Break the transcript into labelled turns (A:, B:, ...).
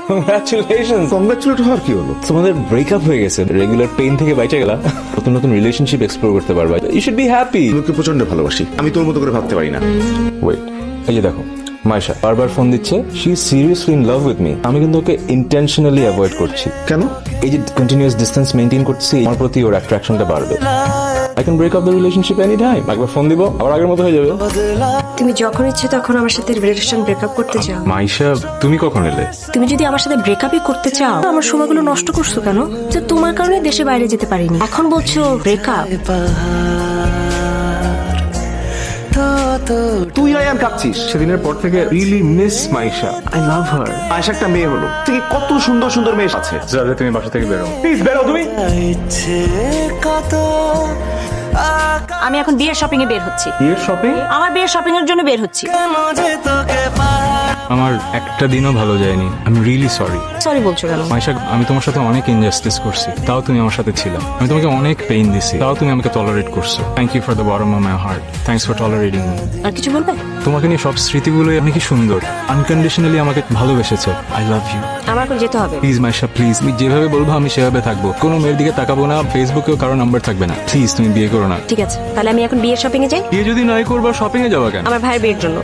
A: Congratulations.
B: Congratulate হওয়ার কি হলো?
A: তোমাদের ব্রেকআপ হয়ে গেছে, রেগুলার পেইন থেকে বাইচে গেলা, নতুন নতুন রিলেশনশিপ এক্সপ্লোর করতে পারবা। You should be happy.
B: তোকে প্রচন্ড ভালোবাসি, আমি তোর মতো করে ভাবতে পারি না।
A: ওয়েট, এই যে দেখো মাইশা বারবার ফোন দিচ্ছে, she is seriously in love with me. আমি কিন্তু ওকে ইন্টেনশনালি অ্যাভয়েড করছি।
B: কেন?
A: এই যে কন্টিনিউয়াস ডিসটেন্স মেইনটেইন করছি, আমার প্রতি ওর অ্যাট্রাকশনটা বাড়বে। I can break up the relationship any time. একবার ফোন দিব, আবার আগের মতো হয়ে যাবে।
C: তুমি যখন ইচ্ছে তখন আমার সাথে রিলেশন ব্রেকআপ করতে চাও।
A: মাইশা, তুমি কখন এলে?
C: তুমি যদি আমার সাথে ব্রেকআপই করতে চাও, আমার সময়গুলো নষ্ট করছো কেন? যে তোমার কারণে দেশে বাইরে যেতে পারিনি, এখন বলছো ব্রেকআপ।
B: তুই আয়ান কাঁদছিস।
A: সেদিনের পর থেকে really miss Maisha. I love her.
B: আয়সা একটা মেয়ে হলো, থেকে কত সুন্দর সুন্দর মেয়ে আছে।
A: যাতে তুমি বাসা থেকে বেরো, প্লিজ বেরো তুমি।
C: আমি এখন বিয়ের শপিং এ বের হচ্ছি।
A: বিয়ের শপিং?
C: আমার বিয়ের শপিং এর জন্য বের হচ্ছি।
D: আমার একটা দিনও ভালো যায়নি। I am really sorry.
C: Sorry বলছো কেন?
D: মাইশা, আমি তোমার সাথে অনেক ইনজাস্টিস করছি, তাও তুমি আমার সাথে ছিলা। আমি তোমাকে অনেক পেইন দিছি, তাও তুমি আমাকে টলারেট করছো। Thank you for the bottom of my heart. Thanks for tolerating me.
C: আর কিছু বলবে?
D: তোমাকে নিয়ে সব স্মৃতিগুলোই অনেকই সুন্দর। আনকন্ডিশনালি আমাকে ভালোবেসেছো। I love you.
C: আমার এখন যেতে হবে।
D: Please Maisha, please. তুমি যেভাবে বলবো আমি সেভাবে থাকবো। কোনো মেয়ের দিকে তাকাবো না, ফেসবুকেও কারো নাম্বার থাকবে না। প্লিজ তুমি বিয়ে করো না।
C: ঠিক আছে, তাহলে আমি এখন বিয়ের শপিং এ যাই।
D: বিয়ে যদি নয় করবা, শপিং এ যাওয়া কেন?
C: আমার ভাইয়ের বিয়ের জন্য।